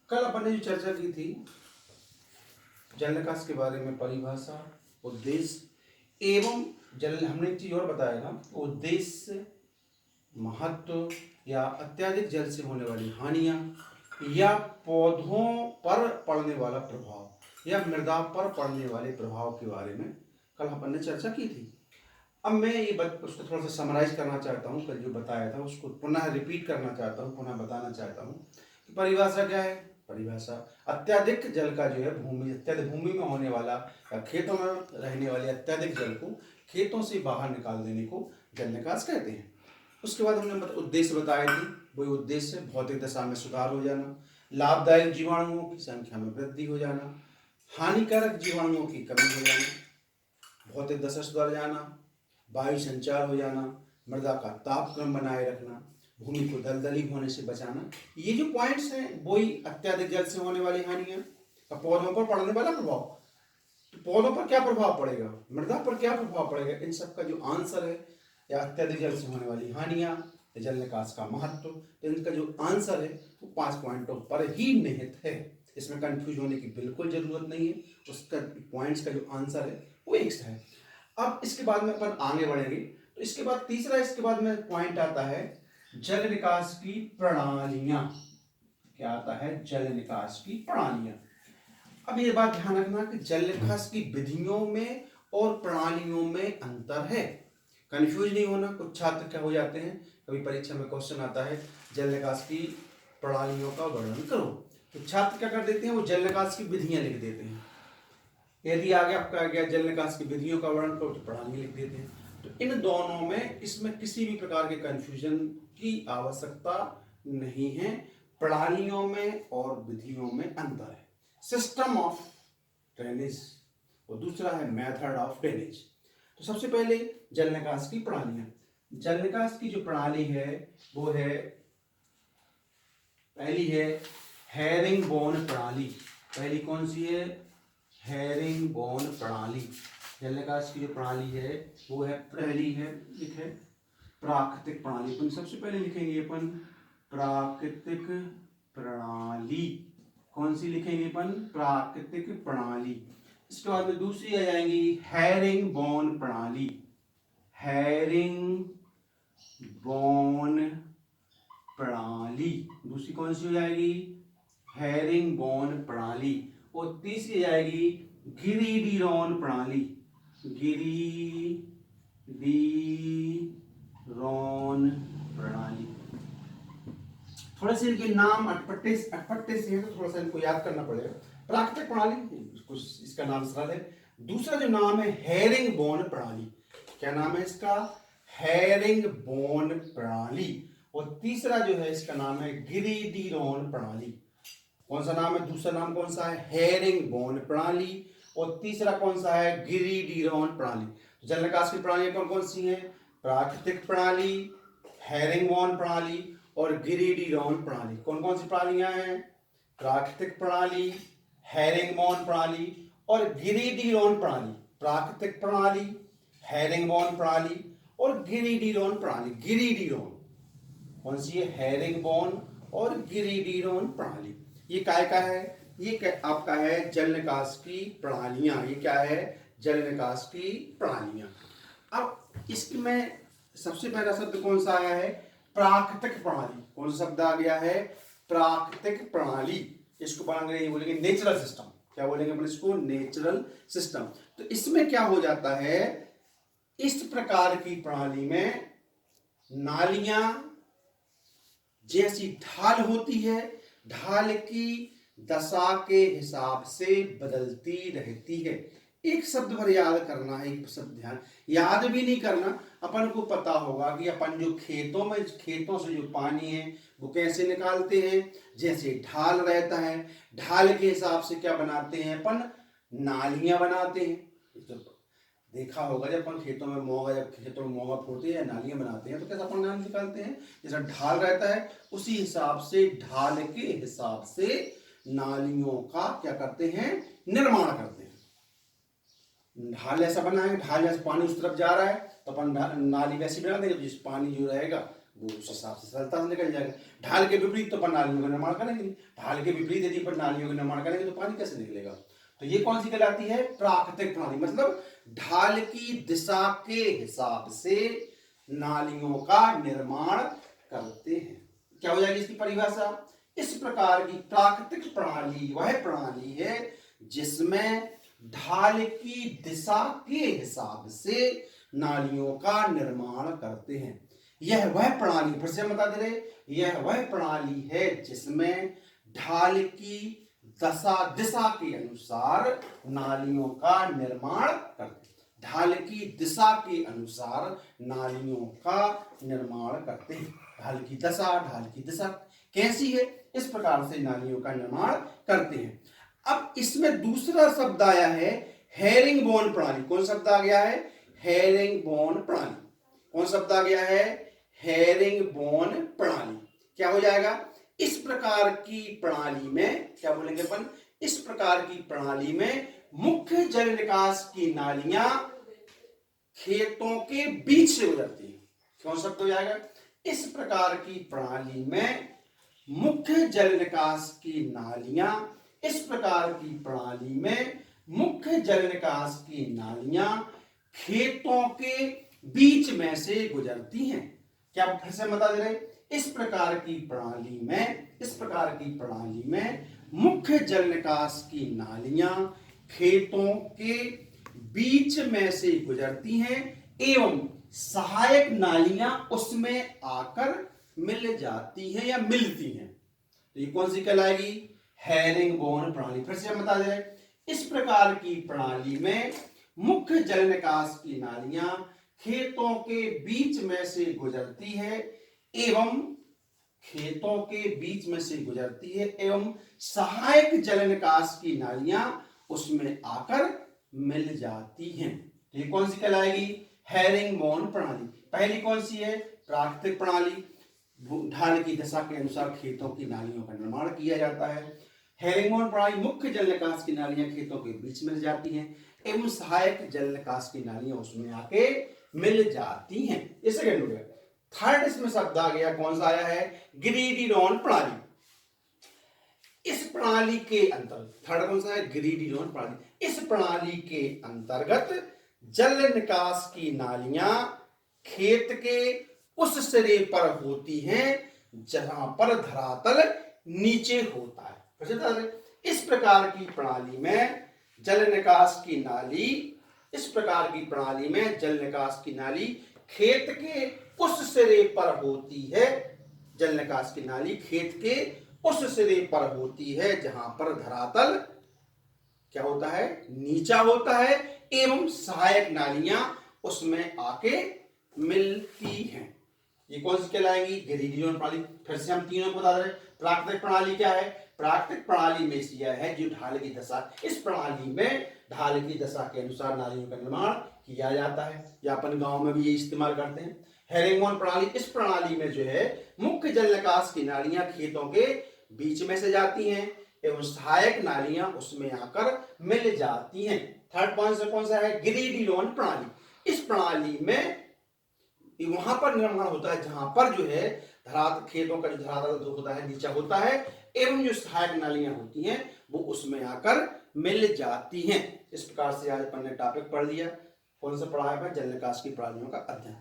कल अपन ने जो चर्चा की थी जल निकास के बारे में, परिभाषा, उद्देश्य एवं जल, हमने एक चीज और बताया था, उद्देश्य, महत्व या अत्यधिक जल से होने वाली हानियां या पौधों पर पड़ने वाला प्रभाव या मृदा पर पड़ने वाले प्रभाव के बारे में कल अपन ने चर्चा की थी। अब मैं ये उसको थोड़ा सा समराइज करना चाहता हूँ, कल जो बताया था उसको पुनः रिपीट करना चाहता हूँ, पुनः बताना चाहता हूँ कि परिभाषा क्या है। परिभाषा अत्यधिक जल का जो है अत्यधिक भूमि में होने वाला या खेतों में रहने वाले अत्यधिक जल को खेतों से बाहर निकाल देने को जल निकास कहते हैं। उसके बाद हमने उद्देश्य बताए थे। वही उद्देश्य भौतिक दशा में सुधार हो जाना, लाभदायक जीवाणुओं की संख्या में वृद्धि हो जाना, हानिकारक जीवाणुओं की कमी हो जाना, भौतिक दशा सुधार जाना, वायु संचार हो जाना, मृदा का तापक्रम बनाए रखना, भूमि को दलदली होने से बचाना। ये जो पॉइंट्स हैं वही अत्यधिक जल से होने वाली हानियां, पौधों पर पड़ने वाला प्रभाव, तो पौधों पर क्या प्रभाव पड़ेगा, मृदा पर क्या प्रभाव पड़ेगा, इन सब का जो आंसर है, या अत्यधिक जल से होने वाली हानियां, जल निकास का महत्व, तो इनका जो आंसर है वो 5 पॉइंटों पर ही निहित है। इसमें कंफ्यूज होने की बिल्कुल जरूरत नहीं है। उसका पॉइंट्स का जो आंसर है वो एक है। अब इसके बाद में अपन आगे बढ़ेंगे, तो इसके बाद तीसरा, इसके बाद में पॉइंट आता है जल निकास की प्रणालियां। क्या आता है? जल निकास की प्रणालियां। अब ये बात ध्यान रखना कि जल निकास की विधियों में और प्रणालियों में अंतर है। कंफ्यूज नहीं होना। कुछ छात्र क्या हो जाते हैं, कभी परीक्षा में क्वेश्चन आता है जल निकास की प्रणालियों का वर्णन करो, तो छात्र क्या कर देते हैं, वो जल निकास की विधियां लिख देते हैं। यदि आगे आपका गया जल निकास की विधियों का वर्णन करो तो प्रणाली लिख देते हैं। तो इन दोनों में, इसमें किसी भी प्रकार के कंफ्यूजन की आवश्यकता नहीं है। प्रणालियों में और विधियों में अंतर है। सिस्टम ऑफ ड्रेनेज और दूसरा है मेथड ऑफ ड्रेनेज। तो सबसे पहले जल निकास की प्रणालियां। जल निकास की जो प्रणाली है वो है, पहली है हेरिंगबोन प्रणाली। पहली कौन सी है? हेरिंगबोन प्रणाली। जल निकास की जो प्रणाली है वो है, पहली है लिखे प्राकृतिक प्रणाली। अपन सबसे पहले लिखेंगे अपन प्राकृतिक प्रणाली। कौन सी लिखेंगे अपन? प्राकृतिक प्रणाली। इसके बाद में दूसरी आ जाएंगी हेरिंगबोन प्रणाली। हेरिंगबोन प्रणाली दूसरी कौन सी हो जाएगी? हेरिंगबोन प्रणाली। और तीसरी जाएगी गिरिडीरोन प्रणाली। गिरिडीरोन प्रणाली। थोड़े से इनके नाम अटपटे से है, तो थोड़ा सा इनको याद करना पड़ेगा। प्राकृतिक प्रणाली कुछ इसका नाम सरल है। दूसरा जो नाम है हेरिंगबोन प्रणाली। क्या नाम है इसका? हेरिंगबोन प्रणाली। और तीसरा जो है इसका नाम है गिरिडीरोन प्रणाली। कौन सा नाम है? दूसरा नाम कौन सा है? हेरिंगबोन प्रणाली। और तीसरा कौन सा है? गिरिडीरोन प्रणाली। तो जल निकास की प्रणालियां कौन कौन सी हैं? प्राकृतिक प्रणाली, हेरिंगबोन प्रणाली और गिरिडीरोन प्रणाली। कौन कौन सी प्रणालियां हैं? प्राकृतिक प्रणाली, हेरिंगबोन प्रणाली और गिरिडीरोन प्रणाली। प्राकृतिक प्रणाली, हेरिंगबोन प्रणाली और गिरिडीरोन प्रणाली। गिरिडीरोन कौन सी है? हेरिंगबोन और गिरिडीरोन प्रणाली। ये काय का है? ये आपका है जल निकास की प्रणालियां। ये क्या है? जल निकास की प्रणालियां। अब इसकी में सबसे पहला शब्द कौन सा आया है? प्राकृतिक प्रणाली। कौन सा शब्द आ गया है? प्राकृतिक प्रणाली। इसको अंग्रेजी बोलेंगे नेचुरल सिस्टम। क्या बोलेंगे अपन इसको? Natural system. तो इसमें क्या हो जाता है, इस प्रकार की प्रणाली में नालियां जैसी ढाल होती है, ढाल की दशा के हिसाब से बदलती रहती है। एक शब्द पर याद करना है, एक शब्द ध्यान, याद भी नहीं करना, अपन को पता होगा कि अपन जो खेतों से जो पानी है वो कैसे निकालते हैं। जैसे ढाल रहता है, ढाल के हिसाब से क्या बनाते हैं अपन? नालियां बनाते हैं। जब देखा होगा, जब अपन खेतों में मोगा फोड़ते हैं या नालियां बनाते हैं तो कैसे अपन नाली निकालते हैं? जैसा ढाल रहता है उसी हिसाब से, ढाल के हिसाब से नालियों का क्या करते हैं? निर्माण करते हैं। ढाल ऐसा बना है, ढाल जैसे पानी उस तरफ जा रहा है तो अपन नाली वैसी बना देंगे, तो जिस पानी जो रहेगा वो उस हिसाब से सरलता से निकल जाएगा। ढाल के विपरीत तो अपन नालियों का निर्माण करेंगे नहीं, ढाल के विपरीत यदि अपन नालियों का निर्माण करेंगे तो पानी कैसे निकलेगा। तो ये कौन सी कहलाती है, प्राकृतिक प्रणाली, मतलब ढाल की दिशा के हिसाब से नालियों का निर्माण करते हैं। क्या हो जाएगी इसकी परिभाषा, इस प्रकार की प्राकृतिक प्रणाली वह प्रणाली है जिसमें ढाल की दिशा के हिसाब से नालियों का निर्माण करते हैं। यह वह प्रणाली, फिर से बता दे रहे, यह वह प्रणाली है जिसमें ढाल की दिशा के अनुसार नालियों का निर्माण करते हैं। ढाल की दिशा के अनुसार नालियों का निर्माण करते हैं। ढाल की दिशा कैसी है, इस प्रकार से नालियों का निर्माण करते हैं। अब इसमें दूसरा शब्द आया है हेरिंगबोन प्रणाली। कौन शब्द आ गया है, हेरिंगबोन प्रणाली। कौन शब्द आ गया है, हेरिंगबोन प्रणाली। क्या हो जाएगा, इस प्रकार की प्रणाली में क्या बोलेंगे अपन, इस प्रकार की प्रणाली में मुख्य जल निकास की नालियां खेतों के बीच से गुजरती है। कौन शब्द हो जाएगा, इस प्रकार की प्रणाली में मुख्य जल निकास की नालियां, इस प्रकार की प्रणाली में मुख्य जल निकास की नालियां खेतों के बीच में से गुजरती हैं। क्या फिर से बता दे रहे, इस प्रकार की प्रणाली में मुख्य जल निकास की नालियां खेतों के बीच में से गुजरती हैं एवं सहायक नालियां उसमें आकर मिल जाती हैं या मिलती हैं। तो ये कौन सी कहलाएगी, हेरिंगबोन प्रणाली। फिर से हम बता दे रहे, इस प्रकार की प्रणाली में मुख्य जल निकास की नालियां खेतों के बीच में से गुजरती है एवं सहायक जल निकास की नालियां उसमें आकर मिल जाती हैं। तो ये कौन सी कहलाएगी, हेरिंगबोन प्रणाली। पहली कौन सी है, प्राकृतिक प्रणाली, ढाल की दिशा के अनुसार खेतों की नालियों का निर्माण किया जाता है। हेरिंगबोन प्रणाली, मुख्य जल निकास की नालियां खेतों के बीच मिल जाती हैं एवं सहायक जल निकास की नालियां उसमें आके मिल जाती हैं। ये सेकंड हो गया। थर्ड इसमें शब्द आ गया, कौन सा आया है, ग्रीडी-रॉन प्रणाली। इस प्रणाली के अंतर्गत, थर्ड कौन सा है, ग्रीडी-रॉन प्रणाली। इस प्रणाली के अंतर्गत जल निकास की नालियां खेत के उस सिरे पर होती हैं जहां पर धरातल नीचे होता है। इस प्रकार की प्रणाली में जल निकास की नाली, इस प्रकार की प्रणाली में जल निकास की नाली खेत के उस सिरे पर होती है, जल निकास की नाली खेत के उस सिरे पर होती है जहां पर धरातल क्या होता है, नीचा होता है एवं सहायक नालियां उसमें आके मिलती हैं। ये कौन सी कहलाएगी, ग्रीडी-रॉन प्रणाली। फिर से हम तीनों को बता रहे। प्राकृतिक प्रणाली क्या है, प्राकृतिक प्रणाली में यह है जो ढाल की दशा, इस प्रणाली में ढाल की दशा के अनुसार नालियों का निर्माण किया जाता है, या अपन गांव में भी ये इस्तेमाल करते हैं। हेरिंगबोन प्रणाली, इस प्रणाली में जो है मुख्य जल निकास की नालियां खेतों के बीच में से जाती हैं एवं सहायक नालियां उसमें आकर मिल जाती हैं। थर्ड पॉइंट कौन सा है, ग्रीडी-रॉन प्रणाली। इस प्रणाली में वहां पर निर्माण होता है जहां पर जो है खेतों का जो धरातल होता है नीचा होता है एवं जो सहायक नालियां होती हैं वो उसमें आकर मिल जाती हैं। इस प्रकार से आज अपन ने टॉपिक पढ़ लिया। कौन सा पढ़ा है, जल निकास की प्रणालियों का अध्ययन।